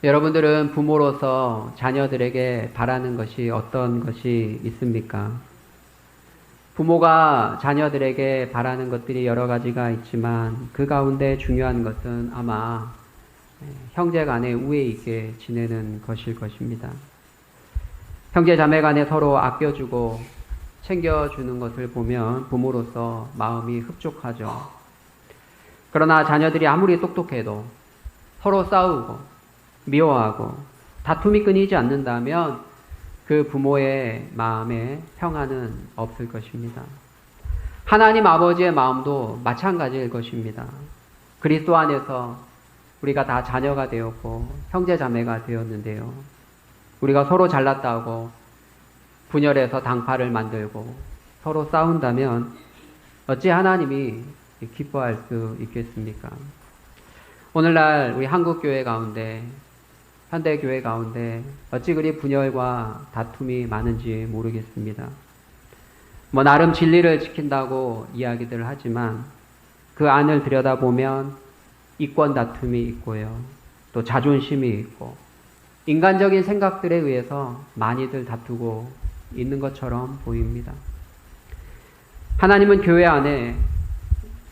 여러분들은 부모로서 자녀들에게 바라는 것이 어떤 것이 있습니까? 부모가 자녀들에게 바라는 것들이 여러 가지가 있지만 그 가운데 중요한 것은 아마 형제 간에 우애 있게 지내는 것일 것입니다. 형제 자매 간에 서로 아껴주고 챙겨주는 것을 보면 부모로서 마음이 흡족하죠. 그러나 자녀들이 아무리 똑똑해도 서로 싸우고 미워하고 다툼이 끊이지 않는다면 그 부모의 마음에 평안은 없을 것입니다. 하나님 아버지의 마음도 마찬가지일 것입니다. 그리스도 안에서 우리가 다 자녀가 되었고 형제 자매가 되었는데요. 우리가 서로 잘났다고 분열해서 당파를 만들고 서로 싸운다면 어찌 하나님이 기뻐할 수 있겠습니까? 오늘날 우리 한국교회 가운데 현대교회 가운데 어찌 그리 분열과 다툼이 많은지 모르겠습니다. 나름 진리를 지킨다고 이야기들 하지만 그 안을 들여다보면 이권 다툼이 있고요. 또 자존심이 있고 인간적인 생각들에 의해서 많이들 다투고 있는 것처럼 보입니다. 하나님은 교회 안에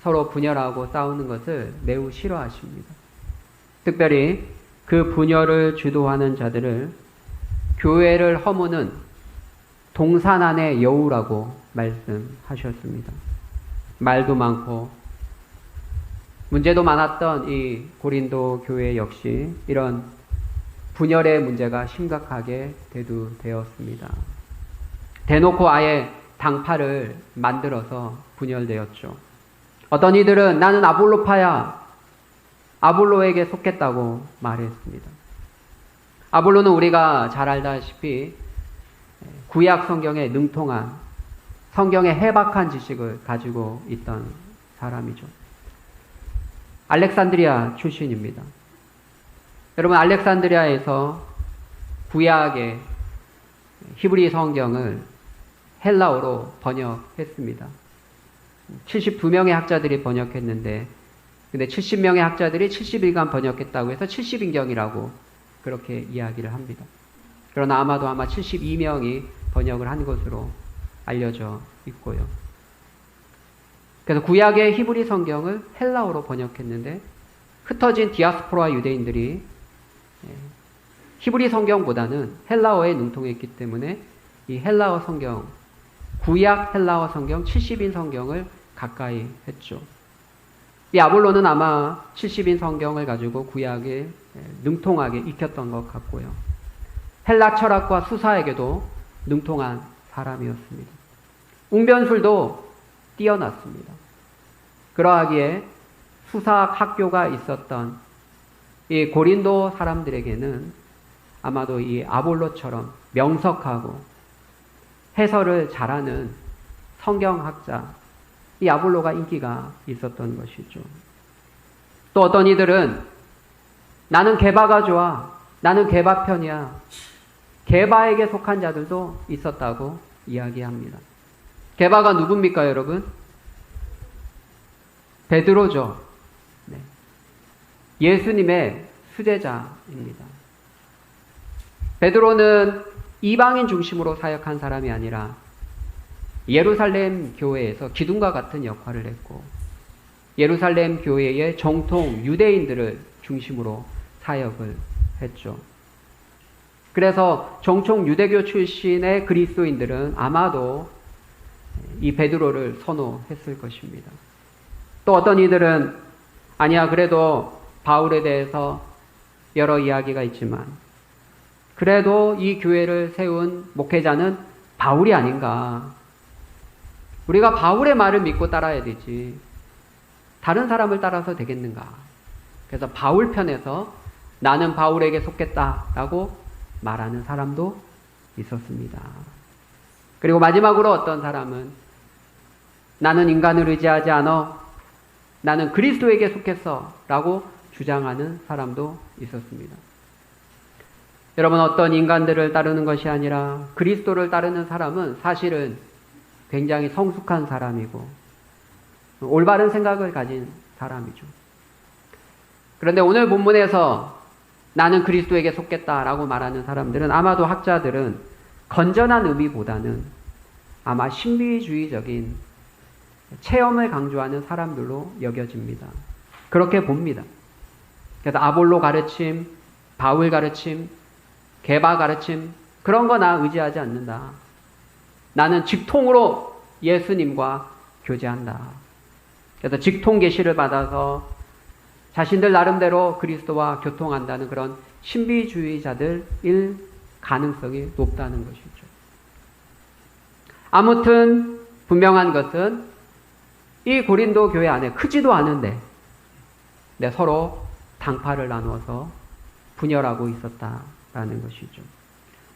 서로 분열하고 싸우는 것을 매우 싫어하십니다. 특별히 그 분열을 주도하는 자들을 교회를 허무는 동산 안의 여우라고 말씀하셨습니다. 말도 많고 문제도 많았던 이 고린도 교회 역시 이런 분열의 문제가 심각하게 대두되었습니다. 대놓고 아예 당파를 만들어서 분열되었죠. 어떤 이들은 나는 아볼로파야, 아볼로에게 속했다고 말했습니다. 아볼로는 우리가 잘 알다시피 구약 성경에 능통한 성경의 해박한 지식을 가지고 있던 사람이죠. 알렉산드리아 출신입니다. 여러분, 알렉산드리아에서 구약의 히브리 성경을 헬라어로 번역했습니다. 72명의 학자들이 번역했는데 근데 70명의 학자들이 70일간 번역했다고 해서 70인경이라고 그렇게 이야기를 합니다. 그러나 아마 72명이 번역을 한 것으로 알려져 있고요. 그래서 구약의 히브리 성경을 헬라어로 번역했는데 흩어진 디아스포라 유대인들이 히브리 성경보다는 헬라어에 능통했기 때문에 이 헬라어 성경, 구약 헬라어 성경 70인 성경을 가까이 했죠. 이 아볼로는 아마 70인 성경을 가지고 구약에 능통하게 익혔던 것 같고요. 헬라 철학과 수사에게도 능통한 사람이었습니다. 웅변술도 뛰어났습니다. 그러하기에 수사학 학교가 있었던 이 고린도 사람들에게는 아마도 이 아볼로처럼 명석하고 해설을 잘하는 성경학자, 이 아볼로가 인기가 있었던 것이죠. 또 어떤 이들은 나는 게바가 좋아, 나는 게바 편이야, 게바에게 속한 자들도 있었다고 이야기합니다. 게바가 누굽니까, 여러분? 베드로죠. 네. 예수님의 수제자입니다. 베드로는 이방인 중심으로 사역한 사람이 아니라 예루살렘 교회에서 기둥과 같은 역할을 했고 예루살렘 교회의 정통 유대인들을 중심으로 사역을 했죠. 그래서 정통 유대교 출신의 그리스도인들은 아마도 이 베드로를 선호했을 것입니다. 또 어떤 이들은 아니야, 그래도 바울에 대해서 여러 이야기가 있지만 그래도 이 교회를 세운 목회자는 바울이 아닌가. 우리가 바울의 말을 믿고 따라야 되지 다른 사람을 따라서 되겠는가. 그래서 바울 편에서 나는 바울에게 속겠다라고 말하는 사람도 있었습니다. 그리고 마지막으로 어떤 사람은 나는 인간을 의지하지 않아, 나는 그리스도에게 속했어 라고 주장하는 사람도 있었습니다. 여러분, 어떤 인간들을 따르는 것이 아니라 그리스도를 따르는 사람은 사실은 굉장히 성숙한 사람이고 올바른 생각을 가진 사람이죠. 그런데 오늘 본문에서 나는 그리스도에게 속겠다라고 말하는 사람들은 아마도 학자들은 건전한 의미보다는 아마 신비주의적인 체험을 강조하는 사람들로 여겨집니다. 그렇게 봅니다. 그래서 아볼로 가르침, 바울 가르침, 게바 가르침 그런 거 나 의지하지 않는다. 나는 직통으로 예수님과 교제한다. 그래서 직통 계시를 받아서 자신들 나름대로 그리스도와 교통한다는 그런 신비주의자들일 가능성이 높다는 것이죠. 아무튼 분명한 것은 이 고린도 교회 안에 크지도 않은데 서로 당파를 나누어서 분열하고 있었다라는 것이죠.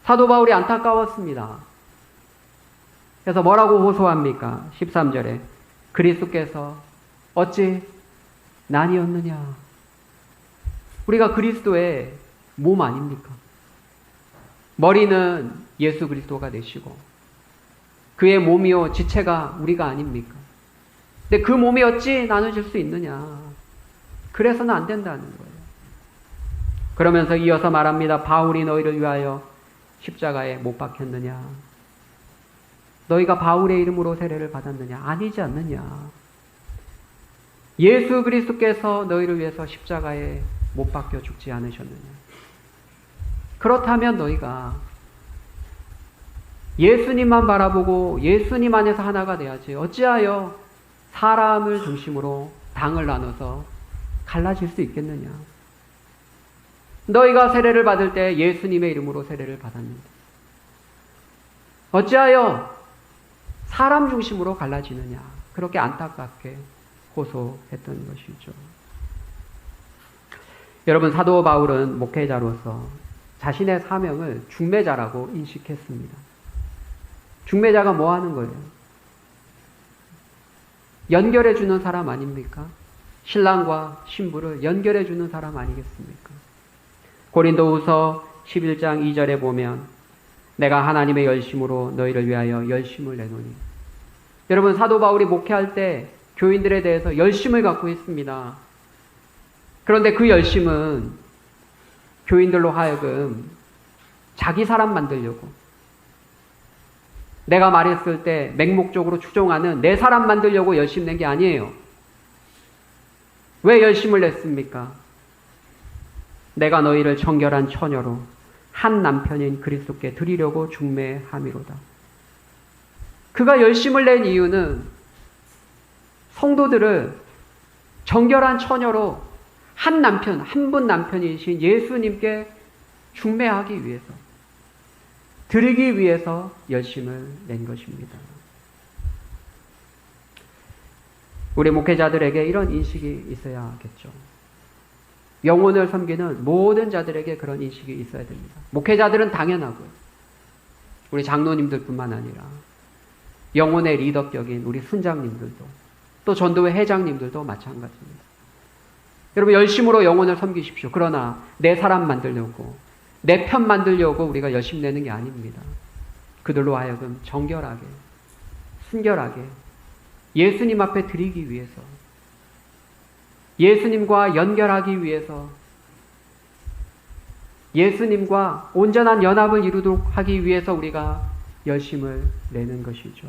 사도 바울이 안타까웠습니다. 그래서 뭐라고 호소합니까? 13절에 그리스도께서 어찌 나뉘었느냐. 우리가 그리스도의 몸 아닙니까? 머리는 예수 그리스도가 되시고 그의 몸이요 지체가 우리가 아닙니까? 근데 그 몸이 어찌 나눠질 수 있느냐. 그래서는 안 된다는 거예요. 그러면서 이어서 말합니다. 바울이 너희를 위하여 십자가에 못 박혔느냐. 너희가 바울의 이름으로 세례를 받았느냐. 아니지 않느냐. 예수 그리스도께서 너희를 위해서 십자가에 못 박혀 죽지 않으셨느냐. 그렇다면 너희가 예수님만 바라보고 예수님 안에서 하나가 돼야지. 어찌하여 사람을 중심으로 당을 나눠서 갈라질 수 있겠느냐. 너희가 세례를 받을 때 예수님의 이름으로 세례를 받았는데 어찌하여 사람 중심으로 갈라지느냐. 그렇게 안타깝게 호소했던 것이죠. 여러분, 사도 바울은 목회자로서 자신의 사명을 중매자라고 인식했습니다. 중매자가 뭐 하는 거예요? 연결해 주는 사람 아닙니까? 신랑과 신부를 연결해 주는 사람 아니겠습니까? 고린도후서 11장 2절에 보면 내가 하나님의 열심으로 너희를 위하여 열심을 내노니. 여러분, 사도 바울이 목회할 때 교인들에 대해서 열심을 갖고 있습니다. 그런데 그 열심은 교인들로 하여금 자기 사람 만들려고, 내가 말했을 때 맹목적으로 추종하는 내 사람 만들려고 열심 낸 게 아니에요. 왜 열심을 냈습니까? 내가 너희를 정결한 처녀로 한 남편인 그리스도께 드리려고 중매함이로다. 그가 열심을 낸 이유는 성도들을 정결한 처녀로 한 남편, 한 분 남편이신 예수님께 중매하기 위해서, 드리기 위해서 열심을 낸 것입니다. 우리 목회자들에게 이런 인식이 있어야겠죠. 영혼을 섬기는 모든 자들에게 그런 인식이 있어야 됩니다. 목회자들은 당연하고요. 우리 장로님들뿐만 아니라 영혼의 리더격인 우리 순장님들도, 또 전도회 회장님들도 마찬가지입니다. 여러분, 열심으로 영혼을 섬기십시오. 그러나 내 사람 만들려고, 내 편 만들려고 우리가 열심 내는 게 아닙니다. 그들로 하여금 정결하게, 순결하게 예수님 앞에 드리기 위해서, 예수님과 연결하기 위해서, 예수님과 온전한 연합을 이루도록 하기 위해서 우리가 열심을 내는 것이죠.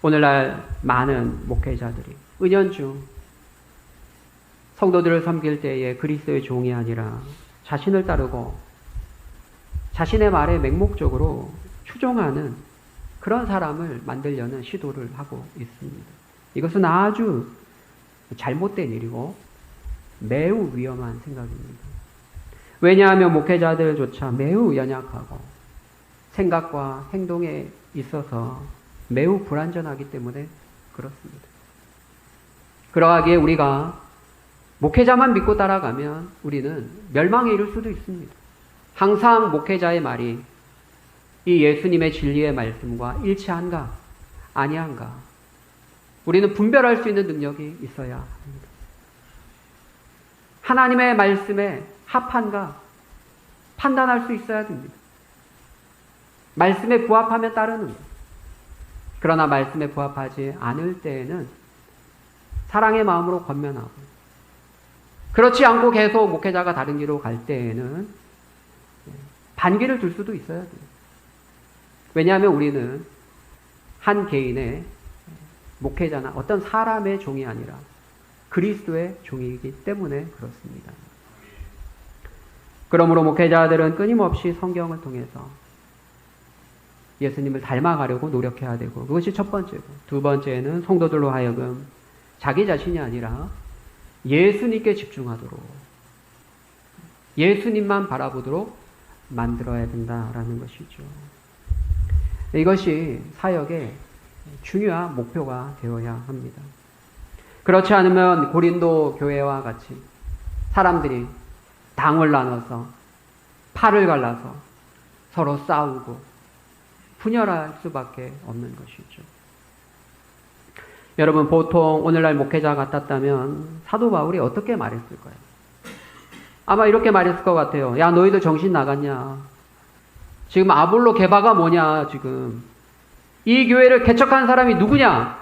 오늘날 많은 목회자들이 은연중 성도들을 섬길 때에 그리스도의 종이 아니라 자신을 따르고 자신의 말에 맹목적으로 추종하는 그런 사람을 만들려는 시도를 하고 있습니다. 이것은 아주 잘못된 일이고 매우 위험한 생각입니다. 왜냐하면 목회자들조차 매우 연약하고 생각과 행동에 있어서 매우 불완전하기 때문에 그렇습니다. 그러하기에 우리가 목회자만 믿고 따라가면 우리는 멸망에 이를 수도 있습니다. 항상 목회자의 말이 이 예수님의 진리의 말씀과 일치한가 아니한가, 우리는 분별할 수 있는 능력이 있어야 합니다. 하나님의 말씀에 합한가 판단할 수 있어야 됩니다. 말씀에 부합하면 따르는 것. 그러나 말씀에 부합하지 않을 때에는 사랑의 마음으로 권면하고 그렇지 않고 계속 목회자가 다른 길로 갈 때에는 반기를 줄 수도 있어야 돼요. 왜냐하면 우리는 한 개인의 목회자나 어떤 사람의 종이 아니라 그리스도의 종이기 때문에 그렇습니다. 그러므로 목회자들은 끊임없이 성경을 통해서 예수님을 닮아가려고 노력해야 되고, 그것이 첫 번째고, 두 번째는 성도들로 하여금 자기 자신이 아니라 예수님께 집중하도록, 예수님만 바라보도록 만들어야 된다라는 것이죠. 이것이 사역의 중요한 목표가 되어야 합니다. 그렇지 않으면 고린도 교회와 같이 사람들이 당을 나눠서 팔을 갈라서 서로 싸우고 분열할 수밖에 없는 것이죠. 여러분, 보통 오늘날 목회자 같았다면 사도 바울이 어떻게 말했을까요? 아마 이렇게 말했을 것 같아요. 야, 너희들 정신 나갔냐? 지금 아볼로 게바가 뭐냐, 지금. 이 교회를 개척한 사람이 누구냐?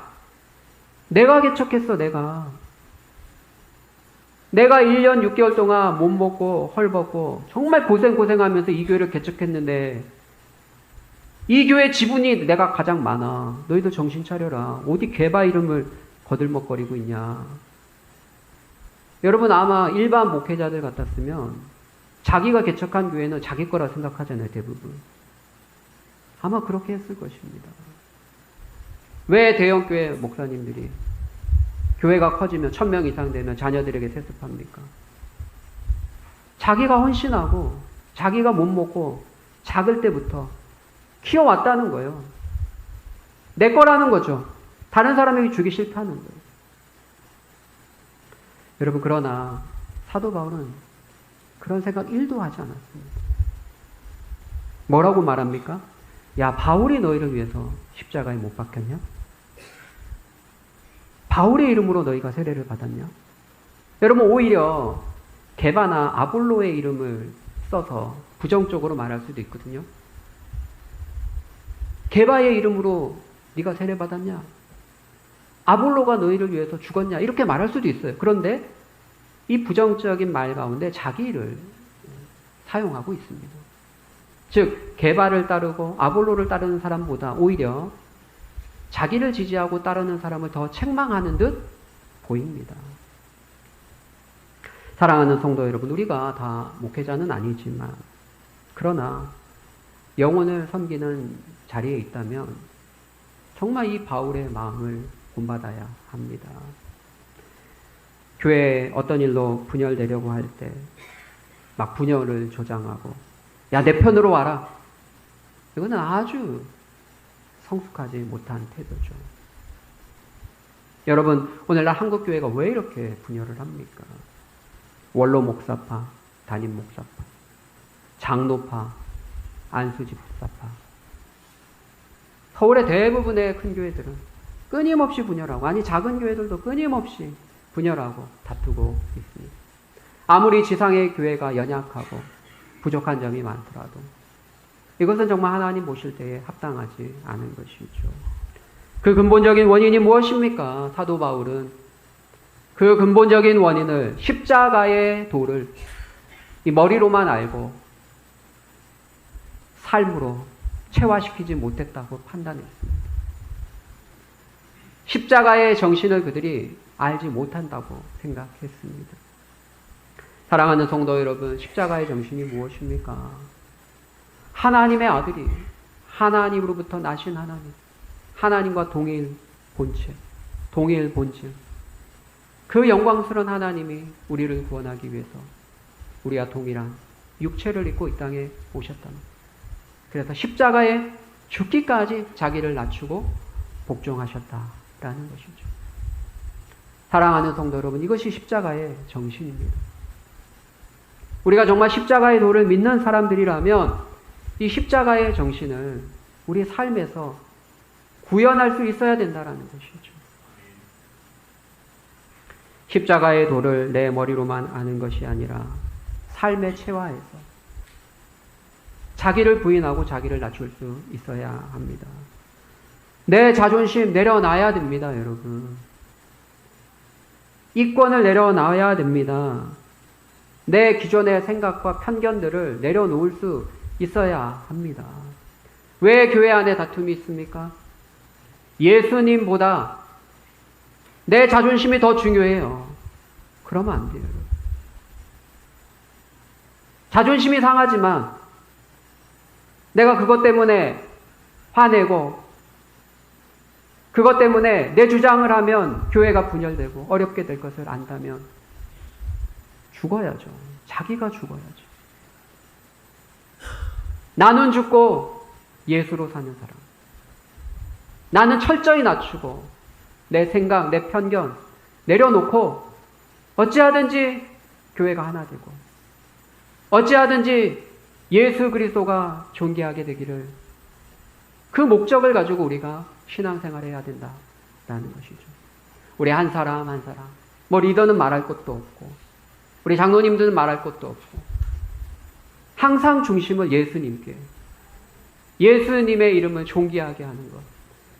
내가 개척했어, 내가. 내가 1년 6개월 동안 몸 벗고 헐 벗고 정말 고생하면서 이 교회를 개척했는데 이 교회 지분이 내가 가장 많아. 너희들 정신 차려라. 어디 게바 이름을 거들먹거리고 있냐. 여러분, 아마 일반 목회자들 같았으면 자기가 개척한 교회는 자기 거라 생각하잖아요, 대부분. 아마 그렇게 했을 것입니다. 왜 대형교회 목사님들이 교회가 커지면 1000명 이상 되면 자녀들에게 세습합니까? 자기가 헌신하고 자기가 못 먹고 작을 때부터 키워왔다는 거예요. 내 거라는 거죠. 다른 사람에게 주기 싫다는 거예요. 여러분, 그러나 사도 바울은 그런 생각 1도 하지 않았습니다. 뭐라고 말합니까? 야, 바울이 너희를 위해서 십자가에 못 박혔냐? 바울의 이름으로 너희가 세례를 받았냐? 여러분, 오히려 게바나 아볼로의 이름을 써서 부정적으로 말할 수도 있거든요. 게바의 이름으로 네가 세례 받았냐? 아볼로가 너희를 위해서 죽었냐? 이렇게 말할 수도 있어요. 그런데 이 부정적인 말 가운데 자기를 사용하고 있습니다. 즉, 게바를 따르고 아볼로를 따르는 사람보다 오히려 자기를 지지하고 따르는 사람을 더 책망하는 듯 보입니다. 사랑하는 성도 여러분, 우리가 다 목회자는 아니지만 그러나 영혼을 섬기는 자리에 있다면 정말 이 바울의 마음을 본받아야 합니다. 교회에 어떤 일로 분열되려고 할 때 막 분열을 조장하고 야, 내 편으로 와라. 이거는 아주 성숙하지 못한 태도죠. 여러분, 오늘날 한국교회가 왜 이렇게 분열을 합니까? 원로 목사파, 담임 목사파, 장로파, 안수지 목사파. 서울의 대부분의 큰 교회들은 끊임없이 분열하고, 아니 작은 교회들도 끊임없이 분열하고 다투고 있습니다. 아무리 지상의 교회가 연약하고 부족한 점이 많더라도 이것은 정말 하나님 보실 때에 합당하지 않은 것이죠. 그 근본적인 원인이 무엇입니까? 사도 바울은 그 근본적인 원인을 십자가의 도를 이 머리로만 알고 삶으로 체화시키지 못했다고 판단했습니다. 십자가의 정신을 그들이 알지 못한다고 생각했습니다. 사랑하는 성도 여러분, 십자가의 정신이 무엇입니까? 하나님의 아들이 하나님으로부터 나신 하나님, 하나님과 동일 본체, 동일 본질, 그 영광스러운 하나님이 우리를 구원하기 위해서 우리와 동일한 육체를 입고 이 땅에 오셨답니다. 그래서 십자가에 죽기까지 자기를 낮추고 복종하셨다라는 것이죠. 사랑하는 성도 여러분, 이것이 십자가의 정신입니다. 우리가 정말 십자가의 도를 믿는 사람들이라면 이 십자가의 정신을 우리 삶에서 구현할 수 있어야 된다는 것이죠. 십자가의 도를 내 머리로만 아는 것이 아니라 삶의 체화에서 자기를 부인하고 자기를 낮출 수 있어야 합니다. 내 자존심 내려놔야 됩니다, 여러분. 이권을 내려놔야 됩니다. 내 기존의 생각과 편견들을 내려놓을 수 있어야 합니다. 왜 교회 안에 다툼이 있습니까? 예수님보다 내 자존심이 더 중요해요. 그러면 안 돼요. 자존심이 상하지만 내가 그것 때문에 화내고 그것 때문에 내 주장을 하면 교회가 분열되고 어렵게 될 것을 안다면 죽어야죠. 자기가 죽어야죠. 나는 죽고 예수로 사는 사람. 나는 철저히 낮추고 내 생각, 내 편견 내려놓고 어찌하든지 교회가 하나 되고 어찌하든지 예수 그리스도가 존귀하게 되기를, 그 목적을 가지고 우리가 신앙생활을 해야 된다라는 것이죠. 우리 한 사람 한 사람, 뭐 리더는 말할 것도 없고 우리 장로님들은 말할 것도 없고 항상 중심을 예수님께, 예수님의 이름을 존귀하게 하는 것,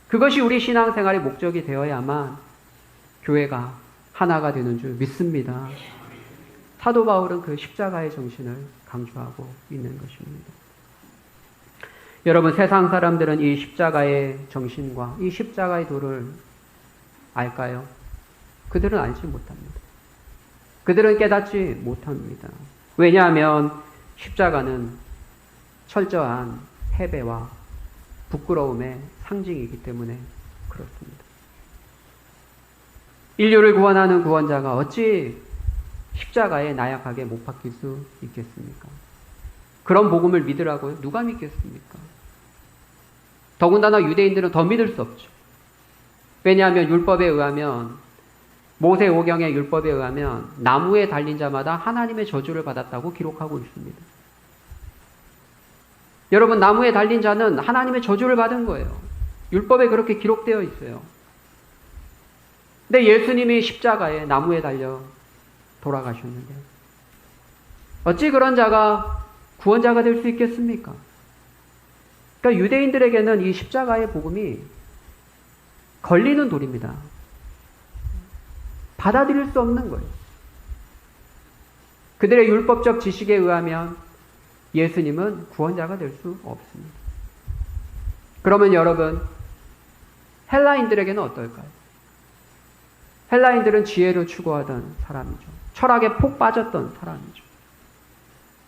그것이 우리 신앙생활의 목적이 되어야만 교회가 하나가 되는 줄 믿습니다. 사도 바울은 그 십자가의 정신을 강조하고 있는 것입니다. 여러분, 세상 사람들은 이 십자가의 정신과 이 십자가의 도를 알까요? 그들은 알지 못합니다. 그들은 깨닫지 못합니다. 왜냐하면 십자가는 철저한 패배와 부끄러움의 상징이기 때문에 그렇습니다. 인류를 구원하는 구원자가 어찌 십자가에 나약하게 못 박힐 수 있겠습니까? 그런 복음을 믿으라고요? 누가 믿겠습니까? 더군다나 유대인들은 더 믿을 수 없죠. 왜냐하면 율법에 의하면, 모세 오경의 율법에 의하면 나무에 달린 자마다 하나님의 저주를 받았다고 기록하고 있습니다. 여러분, 나무에 달린 자는 하나님의 저주를 받은 거예요. 율법에 그렇게 기록되어 있어요. 근데 예수님이 십자가에 나무에 달려 돌아가셨는데 어찌 그런 자가 구원자가 될 수 있겠습니까? 그러니까 유대인들에게는 이 십자가의 복음이 걸리는 돌입니다. 받아들일 수 없는 거예요. 그들의 율법적 지식에 의하면 예수님은 구원자가 될 수 없습니다. 그러면 여러분, 헬라인들에게는 어떨까요? 헬라인들은 지혜를 추구하던 사람이죠. 철학에 폭 빠졌던 사람이죠.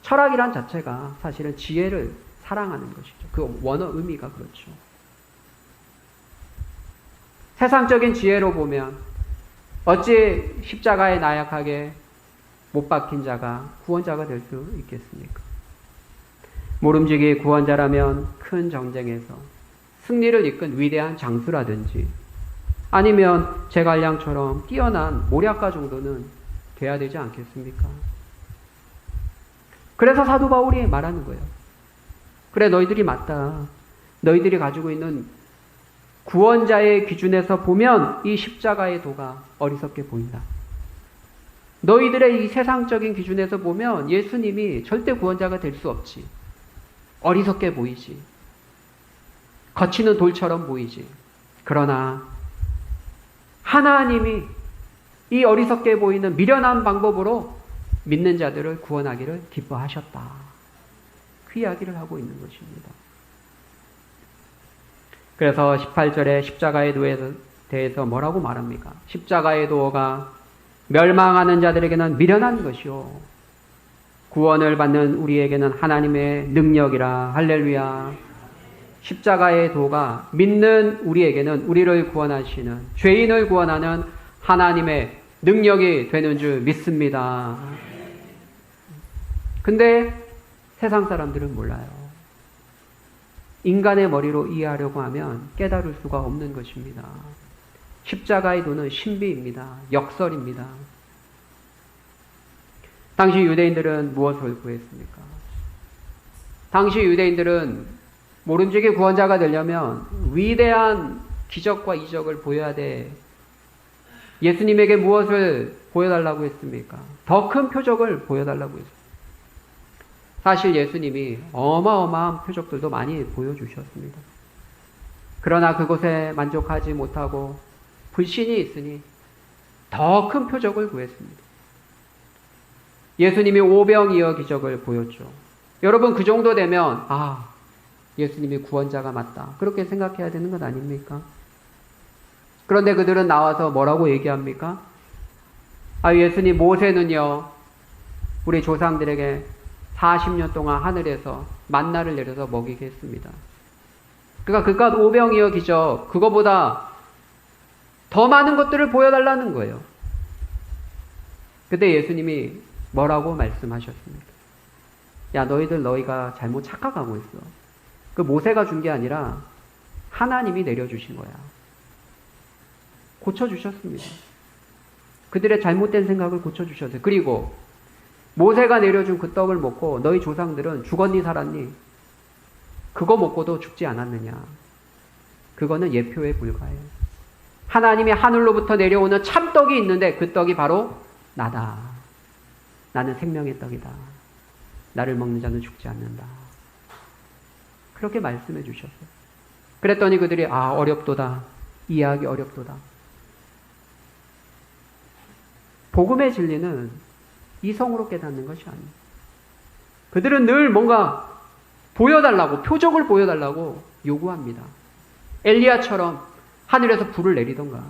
철학이란 자체가 사실은 지혜를 사랑하는 것이죠. 그 원어 의미가 그렇죠. 세상적인 지혜로 보면 어찌 십자가에 나약하게 못 박힌 자가 구원자가 될 수 있겠습니까? 모름지기 구원자라면 큰 전쟁에서 승리를 이끈 위대한 장수라든지 아니면 제갈량처럼 뛰어난 모략가 정도는 돼야 되지 않겠습니까? 그래서 사도 바울이 말하는 거예요. 그래, 너희들이 맞다. 너희들이 가지고 있는 구원자의 기준에서 보면 이 십자가의 도가 어리석게 보인다. 너희들의 이 세상적인 기준에서 보면 예수님이 절대 구원자가 될 수 없지. 어리석게 보이지. 거치는 돌처럼 보이지. 그러나 하나님이 이 어리석게 보이는 미련한 방법으로 믿는 자들을 구원하기를 기뻐하셨다. 그 이야기를 하고 있는 것입니다. 그래서 18절에 십자가의 도에 대해서 뭐라고 말합니까? 십자가의 도가 멸망하는 자들에게는 미련한 것이요, 구원을 받는 우리에게는 하나님의 능력이라. 할렐루야. 십자가의 도가 믿는 우리에게는, 우리를 구원하시는, 죄인을 구원하는 하나님의 능력이 되는 줄 믿습니다. 근데 세상 사람들은 몰라요. 인간의 머리로 이해하려고 하면 깨달을 수가 없는 것입니다. 십자가의 도는 신비입니다. 역설입니다. 당시 유대인들은 무엇을 구했습니까? 당시 유대인들은 모름지기 구원자가 되려면 위대한 기적과 이적을 보여야 돼. 예수님에게 무엇을 보여달라고 했습니까? 더 큰 표적을 보여달라고 했습니다. 사실 예수님이 어마어마한 표적들도 많이 보여주셨습니다. 그러나 그곳에 만족하지 못하고 불신이 있으니 더 큰 표적을 구했습니다. 예수님이 오병이어 기적을 보였죠. 여러분 그 정도 되면 예수님이 구원자가 맞다. 그렇게 생각해야 되는 것 아닙니까? 그런데 그들은 나와서 뭐라고 얘기합니까? 예수님 모세는요. 우리 조상들에게 40년 동안 하늘에서 만나를 내려서 먹이게 했습니다. 그러니까 그깟 오병이어 기적 그거보다 더 많은 것들을 보여달라는 거예요. 그때 예수님이 뭐라고 말씀하셨습니까? 야 너희가 잘못 착각하고 있어. 그 모세가 준 게 아니라 하나님이 내려주신 거야. 고쳐주셨습니다. 그들의 잘못된 생각을 고쳐주셨어요. 그리고 모세가 내려준 그 떡을 먹고 너희 조상들은 죽었니 살았니? 그거 먹고도 죽지 않았느냐? 그거는 예표에 불과해요. 하나님이 하늘로부터 내려오는 참떡이 있는데 그 떡이 바로 나다. 나는 생명의 떡이다. 나를 먹는 자는 죽지 않는다. 그렇게 말씀해 주셨어요. 그랬더니 그들이 어렵도다. 이해하기 어렵도다. 복음의 진리는 이성으로 깨닫는 것이 아니에요. 그들은 늘 뭔가 보여달라고, 표적을 보여달라고 요구합니다. 엘리야처럼 하늘에서 불을 내리던가,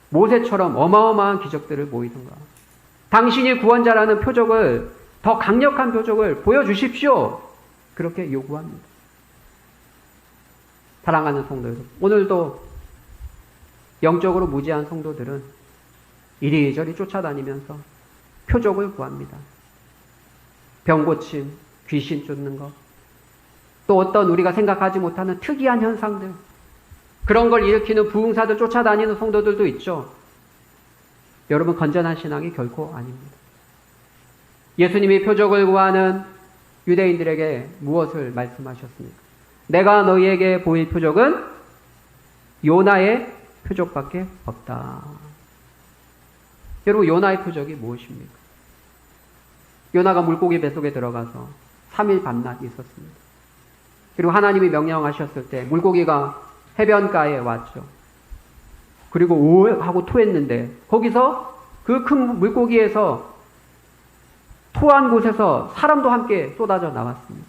모세처럼 어마어마한 기적들을 보이던가, 당신이 구원자라는 표적을, 더 강력한 표적을 보여주십시오. 그렇게 요구합니다. 사랑하는 성도 여러분, 오늘도 영적으로 무지한 성도들은 이리저리 쫓아다니면서 표적을 구합니다. 병 고침, 귀신 쫓는 것, 또 어떤 우리가 생각하지 못하는 특이한 현상들, 그런 걸 일으키는 부흥사들 쫓아다니는 성도들도 있죠. 여러분 건전한 신앙이 결코 아닙니다. 예수님이 표적을 구하는 유대인들에게 무엇을 말씀하셨습니까? 내가 너희에게 보일 표적은 요나의 표적밖에 없다. 여러분 요나의 표적이 무엇입니까? 요나가 물고기 뱃속에 들어가서 3일 밤낮 있었습니다. 그리고 하나님이 명령하셨을 때 물고기가 해변가에 왔죠. 그리고 오 하고 토했는데 거기서 그 큰 물고기에서 토한 곳에서 사람도 함께 쏟아져 나왔습니다.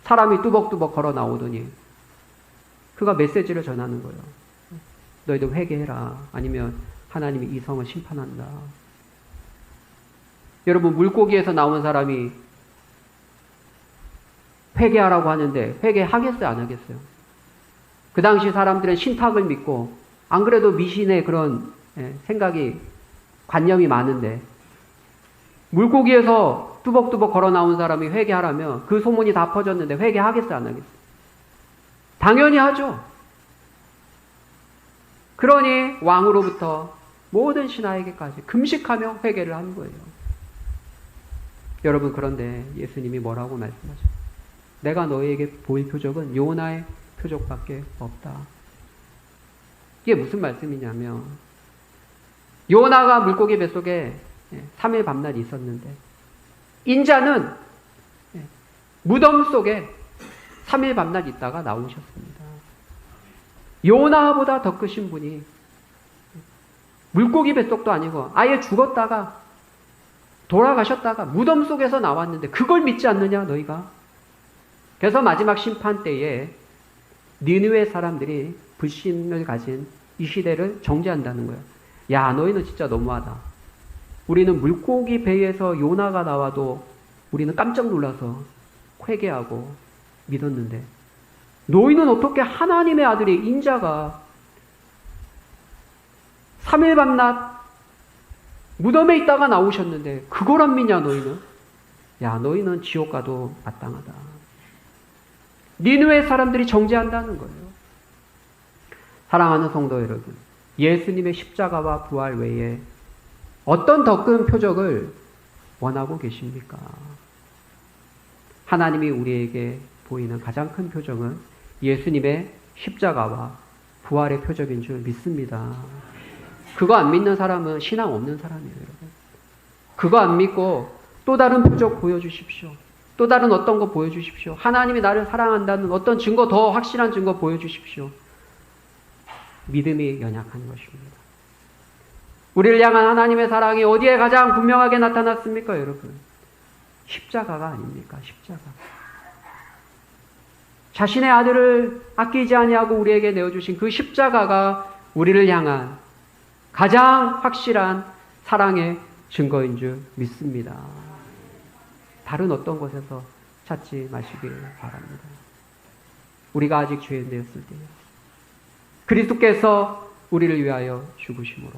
사람이 뚜벅뚜벅 걸어 나오더니 그가 메시지를 전하는 거예요. 너희도 회개해라. 아니면 하나님이 이 성을 심판한다. 여러분 물고기에서 나온 사람이 회개하라고 하는데 회개하겠어요? 안 하겠어요? 그 당시 사람들은 신탁을 믿고 안 그래도 미신의 그런 생각이 관념이 많은데 물고기에서 뚜벅뚜벅 걸어 나온 사람이 회개하라면 그 소문이 다 퍼졌는데 회개하겠어요? 안 하겠어요? 당연히 하죠. 그러니 왕으로부터 모든 신하에게까지 금식하며 회개를 한 거예요. 여러분 그런데 예수님이 뭐라고 말씀하셨어요? 내가 너희에게 보일 표적은 요나의 표적밖에 없다. 이게 무슨 말씀이냐면 요나가 물고기 뱃속에 3일 밤낮 있었는데 인자는 무덤 속에 3일 밤낮 있다가 나오셨습니다. 요나보다 더 크신 분이 물고기 뱃속도 아니고 아예 죽었다가 돌아가셨다가 무덤 속에서 나왔는데 그걸 믿지 않느냐 너희가? 그래서 마지막 심판 때에 니느웨 사람들이 불신을 가진 이 시대를 정죄한다는 거예요. 야 너희는 진짜 너무하다. 우리는 물고기 배에서 요나가 나와도 우리는 깜짝 놀라서 회개하고 믿었는데 너희는 어떻게 하나님의 아들이 인자가 3일 밤낮 무덤에 있다가 나오셨는데 그걸 안 믿냐 너희는? 야 너희는 지옥 가도 마땅하다. 니느웨 사람들이 정죄한다는 거예요. 사랑하는 성도 여러분, 예수님의 십자가와 부활 외에 어떤 더 큰 표적을 원하고 계십니까? 하나님이 우리에게 보이는 가장 큰 표적은 예수님의 십자가와 부활의 표적인 줄 믿습니다. 그거 안 믿는 사람은 신앙 없는 사람이에요, 여러분. 그거 안 믿고 또 다른 표적 보여주십시오. 또 다른 어떤 거 보여주십시오. 하나님이 나를 사랑한다는 어떤 증거, 더 확실한 증거 보여주십시오. 믿음이 연약한 것입니다. 우리를 향한 하나님의 사랑이 어디에 가장 분명하게 나타났습니까, 여러분? 십자가가 아닙니까? 십자가. 자신의 아들을 아끼지 아니하고 우리에게 내어주신 그 십자가가 우리를 향한 가장 확실한 사랑의 증거인 줄 믿습니다. 다른 어떤 곳에서 찾지 마시길 바랍니다. 우리가 아직 죄인 되었을 때요, 그리스도께서 우리를 위하여 죽으심으로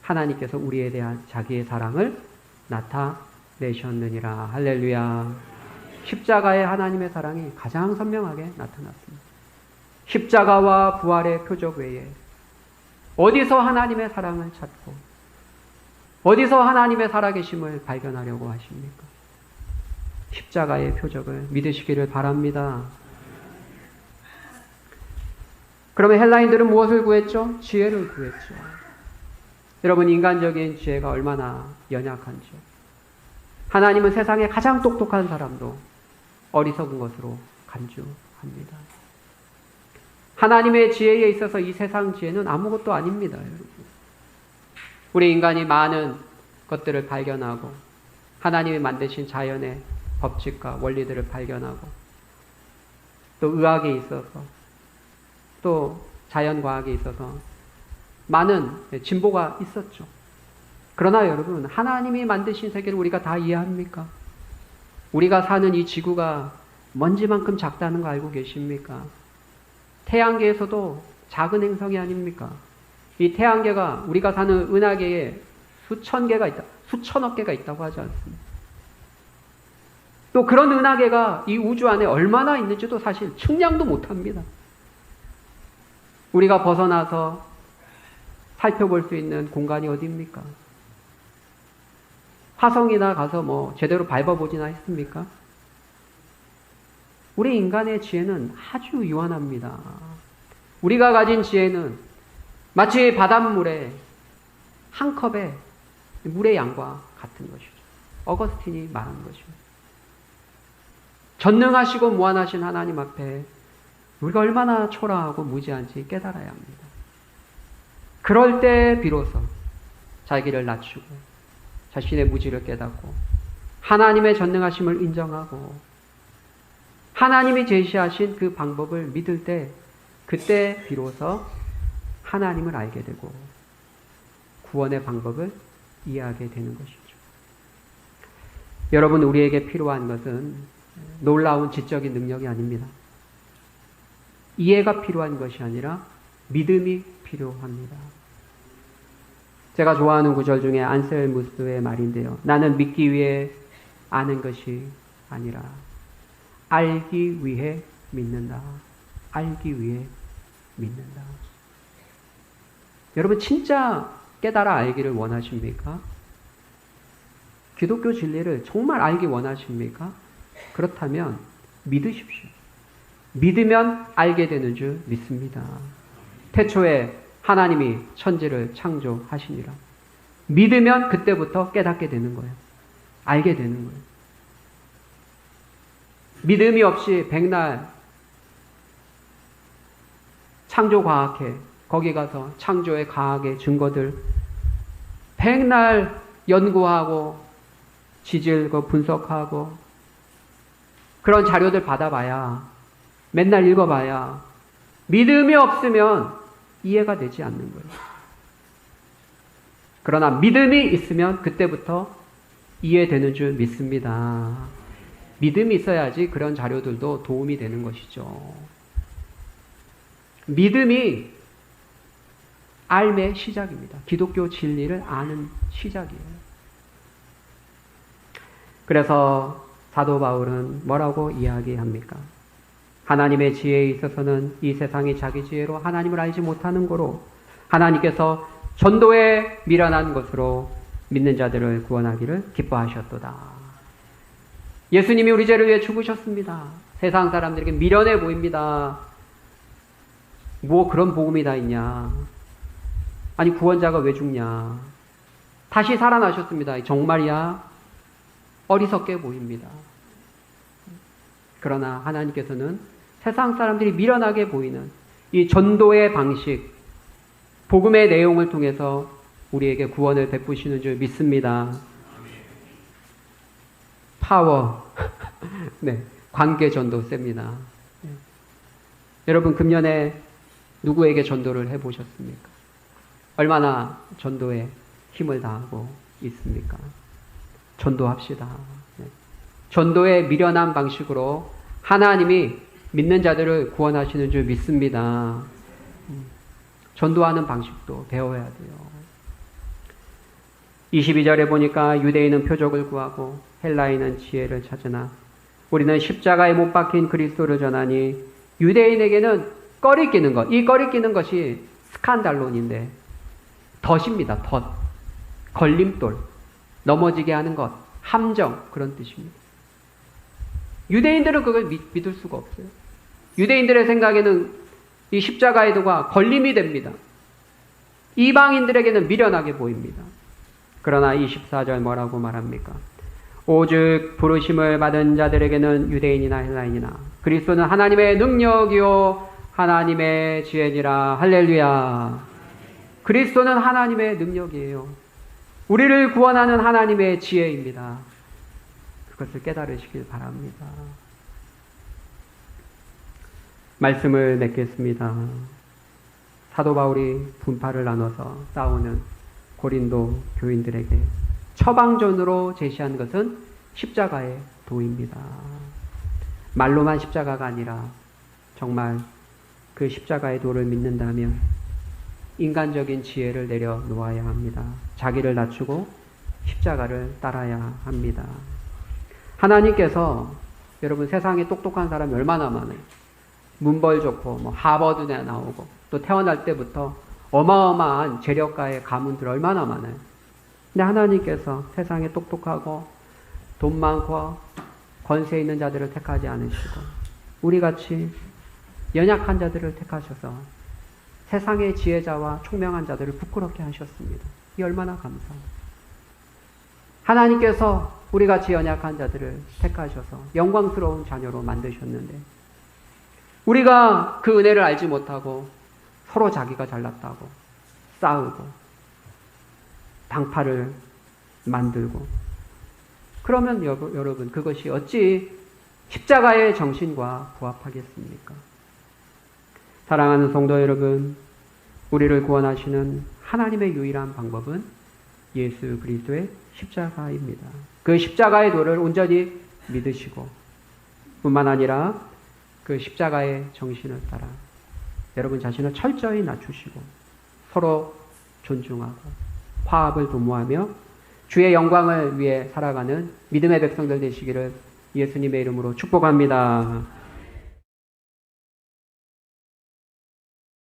하나님께서 우리에 대한 자기의 사랑을 나타내셨느니라. 할렐루야. 십자가의 하나님의 사랑이 가장 선명하게 나타났습니다. 십자가와 부활의 표적 외에 어디서 하나님의 사랑을 찾고 어디서 하나님의 살아계심을 발견하려고 하십니까? 십자가의 표적을 믿으시기를 바랍니다. 그러면 헬라인들은 무엇을 구했죠? 지혜를 구했죠. 여러분, 인간적인 지혜가 얼마나 연약한지요. 하나님은 세상의 가장 똑똑한 사람도 어리석은 것으로 간주합니다. 하나님의 지혜에 있어서 이 세상 지혜는 아무것도 아닙니다, 여러분. 우리 인간이 많은 것들을 발견하고 하나님이 만드신 자연의 법칙과 원리들을 발견하고 또 의학에 있어서 또 자연과학에 있어서 많은 진보가 있었죠. 그러나 여러분, 하나님이 만드신 세계를 우리가 다 이해합니까? 우리가 사는 이 지구가 먼지만큼 작다는 거 알고 계십니까? 태양계에서도 작은 행성이 아닙니까? 이 태양계가 우리가 사는 은하계에 수천 개가 있다, 수천억 개가 있다고 하지 않습니까? 또 그런 은하계가 이 우주 안에 얼마나 있는지도 사실 측량도 못합니다. 우리가 벗어나서 살펴볼 수 있는 공간이 어디입니까? 화성이나 가서 제대로 밟아보지나 했습니까? 우리 인간의 지혜는 아주 유한합니다. 우리가 가진 지혜는 마치 바닷물에 한 컵의 물의 양과 같은 것이죠. 어거스틴이 말한 것입니다. 전능하시고 무한하신 하나님 앞에 우리가 얼마나 초라하고 무지한지 깨달아야 합니다. 그럴 때 비로소 자기를 낮추고 자신의 무지를 깨닫고 하나님의 전능하심을 인정하고 하나님이 제시하신 그 방법을 믿을 때 그때 비로소 하나님을 알게 되고 구원의 방법을 이해하게 되는 것이죠. 여러분, 우리에게 필요한 것은 놀라운 지적인 능력이 아닙니다. 이해가 필요한 것이 아니라 믿음이 필요합니다. 제가 좋아하는 구절 중에 안셀무스의 말인데요. 나는 믿기 위해 아는 것이 아니라 알기 위해 믿는다. 알기 위해 믿는다. 여러분, 진짜 깨달아 알기를 원하십니까? 기독교 진리를 정말 알기 원하십니까? 그렇다면 믿으십시오. 믿으면 알게 되는 줄 믿습니다. 태초에 하나님이 천지를 창조하시니라. 믿으면 그때부터 깨닫게 되는 거예요. 알게 되는 거예요. 믿음이 없이 백날 창조과학회 거기 가서 창조의 과학의 증거들 백날 연구하고 지질 분석하고 그런 자료들 받아봐야 맨날 읽어봐야 믿음이 없으면 이해가 되지 않는 거예요. 그러나 믿음이 있으면 그때부터 이해되는 줄 믿습니다. 믿음이 있어야지 그런 자료들도 도움이 되는 것이죠. 믿음이 삶의 시작입니다. 기독교 진리를 아는 시작이에요. 그래서 사도 바울은 뭐라고 이야기합니까? 하나님의 지혜에 있어서는 이 세상이 자기 지혜로 하나님을 알지 못하는 거로 하나님께서 전도에 미련한 것으로 믿는 자들을 구원하기를 기뻐하셨도다. 예수님이 우리 죄를 위해 죽으셨습니다. 세상 사람들에게 미련해 보입니다. 뭐 그런 복음이 다 있냐? 아니 구원자가 왜 죽냐? 다시 살아나셨습니다. 정말이야? 어리석게 보입니다. 그러나 하나님께서는 세상 사람들이 미련하게 보이는 이 전도의 방식, 복음의 내용을 통해서 우리에게 구원을 베푸시는 줄 믿습니다. 파워. 네, 관계 전도 셉니다. 네. 여러분 금년에 누구에게 전도를 해보셨습니까? 얼마나 전도에 힘을 다하고 있습니까? 전도합시다. 네. 전도의 미련한 방식으로 하나님이 믿는 자들을 구원하시는 줄 믿습니다. 전도하는 방식도 배워야 돼요. 22절에 보니까 유대인은 표적을 구하고 헬라인은 지혜를 찾으나 우리는 십자가에 못 박힌 그리스도를 전하니 유대인에게는 꺼리 끼는 것, 이 꺼리 끼는 것이 스칸달론인데 덫입니다. 덫, 걸림돌, 넘어지게 하는 것, 함정, 그런 뜻입니다. 유대인들은 그걸 믿을 수가 없어요. 유대인들의 생각에는 이 십자가의 도가 걸림이 됩니다. 이방인들에게는 미련하게 보입니다. 그러나 24절 뭐라고 말합니까? 오직 부르심을 받은 자들에게는 유대인이나 헬라인이나 그리스도는 하나님의 능력이요 하나님의 지혜니라. 할렐루야. 그리스도는 하나님의 능력이에요. 우리를 구원하는 하나님의 지혜입니다. 그것을 깨달으시길 바랍니다. 말씀을 맺겠습니다. 사도 바울이 분파를 나눠서 싸우는 고린도 교인들에게 처방전으로 제시한 것은 십자가의 도입니다. 말로만 십자가가 아니라 정말 그 십자가의 도를 믿는다면 인간적인 지혜를 내려놓아야 합니다. 자기를 낮추고 십자가를 따라야 합니다. 하나님께서 여러분 세상에 똑똑한 사람이 얼마나 많아요. 문벌 좋고 뭐 하버드에 나오고 또 태어날 때부터 어마어마한 재력가의 가문들 얼마나 많아요. 근데 하나님께서 세상에 똑똑하고 돈 많고 권세 있는 자들을 택하지 않으시고 우리같이 연약한 자들을 택하셔서 세상의 지혜자와 총명한 자들을 부끄럽게 하셨습니다. 이 얼마나 감사합니다. 하나님께서 우리같이 연약한 자들을 택하셔서 영광스러운 자녀로 만드셨는데 우리가 그 은혜를 알지 못하고 서로 자기가 잘났다고 싸우고 당파를 만들고 그러면 여러분 그것이 어찌 십자가의 정신과 부합하겠습니까? 사랑하는 성도 여러분, 우리를 구원하시는 하나님의 유일한 방법은 예수 그리스도의 십자가입니다. 그 십자가의 도를 온전히 믿으시고 뿐만 아니라 그 십자가의 정신을 따라 여러분 자신을 철저히 낮추시고 서로 존중하고 화합을 도모하며 주의 영광을 위해 살아가는 믿음의 백성들 되시기를 예수님의 이름으로 축복합니다.